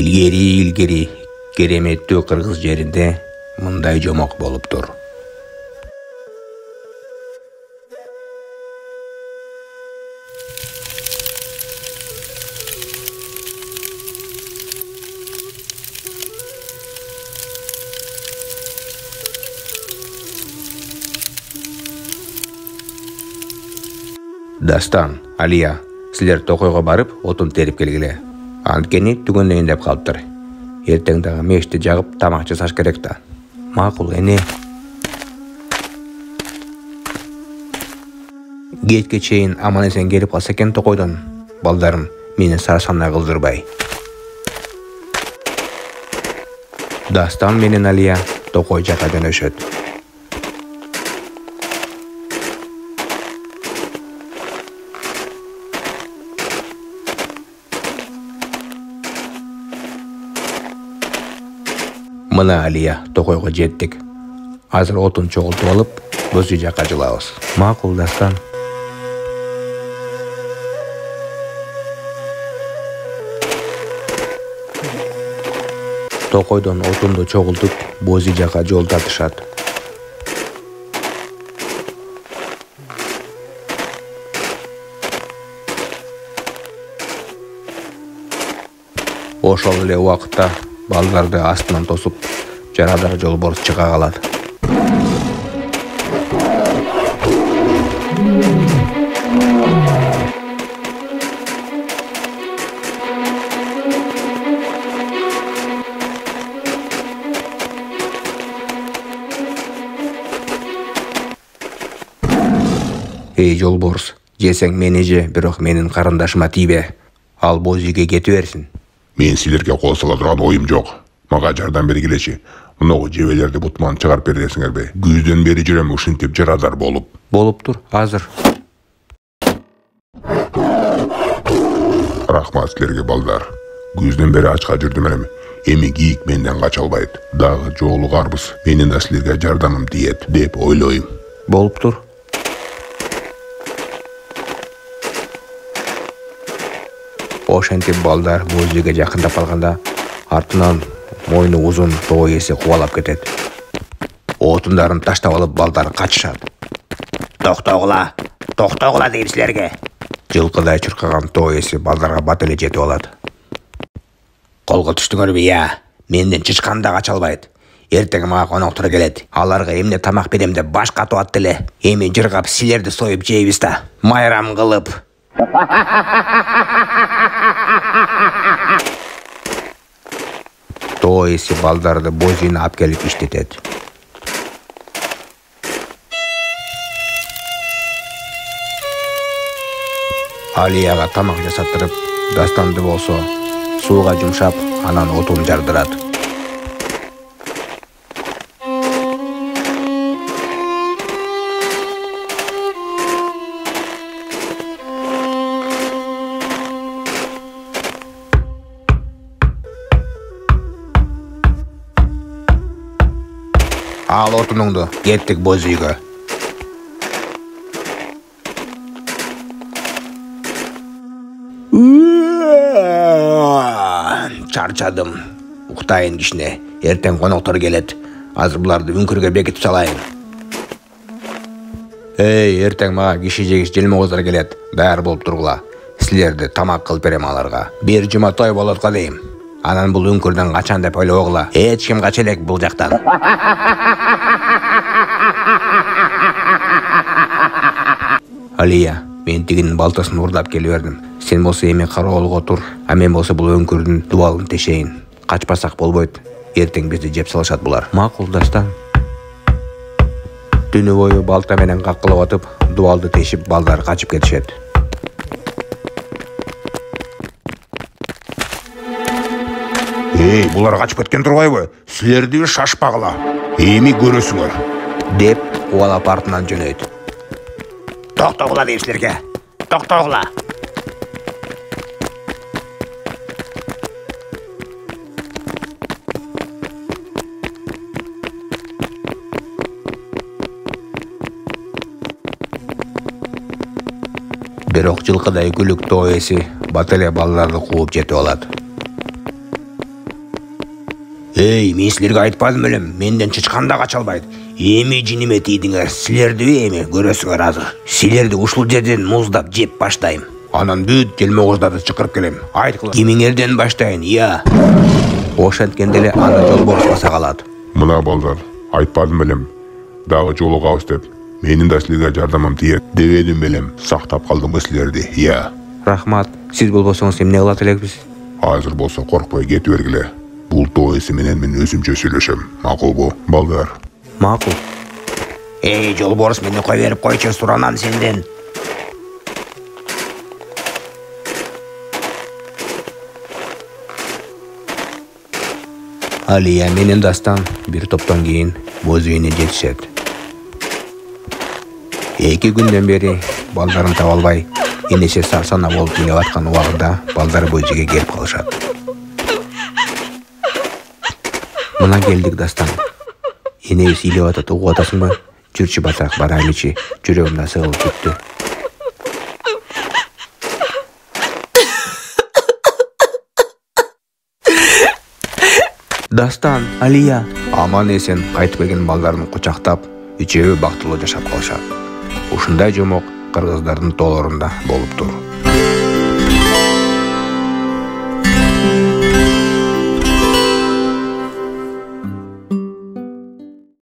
Илгери кереметтүү кыргыз жеринде мындай жомок болуптур. Дастан, Алия, силер токойго барып, отун терип келгиле. Анткени түгөндөйүн деп калыптыр. Эртең дагы мешти жагып тамак жасаш керек да. Макул эне. Кечке чейин аман эсен келип калса экен токойдон. Балдарым, мени сарсанай кылдырбай. Дастан менен Алия токой жака жөнөшөт. Мына Алия, токойго жеттик. Азыр отун чогултуп алып, боз үй жака жылабыз. Макул, Дастан. Токойдон отунду чогултуп, боз үй жака жол тартышат. Ошол эле убакытта балдарды астынан тосуп, жарадар жолборс чыга калат. Эй, жолборс, жесең мени же, бирок менин карындашыма тийбе. Ал боз үйгө кете берсин. Мен силерге кол сала турган оюм жок. Мага жардам бергилечи. Мынау жебелерди бутман чыгарып бересиңерби? Күздөн бери жүрөм ушинтип жарадар болуп. Болуптур, азыр. Рахмат силерге, балдар. Күздөн бери ачка жүрдүм элем. Эми кийик менден кача албайт. Дагы жолугарбыз. Менин да силерге жардамым тиет деп ойлойм. Болуптур. Ошентип балдар боз үйгө жакындап калганда, артынан мойну узун тоо ээси кубалап кетет. Отундарын таштап алып балдар качышат. Токтогула дейм силерге. Жылкыдай чуркаган тоо ээси балдарга бат эле жетип алат. Колго түштүңөрбү, менден чычкан да кача албайт. Эртең мага коноктор келет. Аларга эмне тамак берем деп баш катып атты эле. Эми жыргап силерди союп жейбиз да. Майрам кылып. Тоо ээси балдарды боз үйүнө алып келип иштетет. Алияга тамак жасаттырып, Дастанды болсо сууга жумшап, анан отун жардырат. Ал отунуңду, кеттик боз үйгө. Чарчадым. Уктайын кичине. Эртең коноктор келет. Азыр буларды үңкүргө бекитип салайын. Эй, эртең мага киши жегиш желмогоздар келет. Даяр болуп тургула. Силерди тамак кылып берем аларга. Бир жума той болот го дейм. Анан бул үңкүрдөн качан деп ойлобогула. Эч ким кача элек бул жактан. Алия, мен тигинин балтасын урдап келе бердим. Сен болсо эми кароолго тур, а мен болсо бул өңкүрдүн дубалын тешейин. Качпасак болбойт. Эртең бизди жеп салышат булар. Макул, Дастан. Түнү бою балта менен каккылап атып, дубалды тешип балдар качып кетишет. Эй, булар качып кеткен турбайбы? Силерди шашпагыла. Эми көрөсүңөр. Деп кубалап артынан жөнөйт. Токтогула дейм силерге. Токтогула. Бирок жылкыдай күлүк тоо ээси бат эле балдарды кууп жетип алат. Эй, мен силерге айтпадым белем, менден чычкан да кача албайт. Эми жиниме тийдиңер, силерди эми көрөсүңөр азыр. Силерди ушул жерден муздап жеп баштайм. Анан бүт келмөгөздарды чакырып келем. Айткыла. Кимиңерден баштайын, я. Ошенткенде эле аны жолборс баса калат. Мына балдар, айтпадым белем. Дагы жолугабыз деп. Менин да силерге жардамым тиет. Дебедим белем. Сактап калдым силерди, я. Рахмат. Сиз болбосоңуз эмне кылат элекпиз? Азыр болсо коркпой кетип бергиле. Бул тооси менен мен өзүмчө сүйлөшөм. Макулбу, балдар? Макул. Эй, жолборс, мени кой берип койчу, суранам сенден. Алия менен Дастан бир топтон кийин боз үйүнө жетишет. 2 күндөн бери балдарын таба албай, энесе сарсана болуп келип аткан убагында балдар бөжүгө келип калышат. Мына келдик, Дастан. Энебиз илеп атат, угуп атасыңбы? Жүрчү батак барайлычы, жүрөгүмдө сыгылып кетти. Дастан, Алия, аман эсен кайтып келген балдарын кучактап, үчөө бактылуу жашап калышат. Ушундай жомок кыргыздардын тоолорунда болуптур.